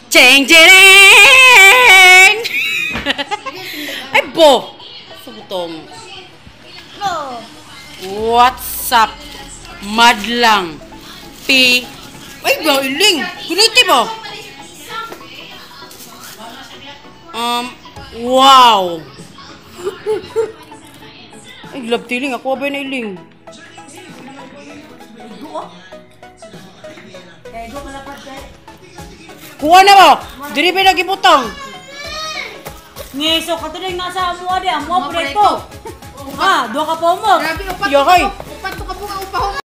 Cheng cheng. Ay bo. Subutong. What's up? Madlang. Pi. Ay ba iling. Guniti mo. Wow. Ay love tiling ako ba na iling. Kuha na mo! Diri ba nagiputong? Ngeso ka tuloy nga sa amo adi, amo preto. Ha, do ka po mo. Grabe, upat Yokoy. to ka po nga upahon.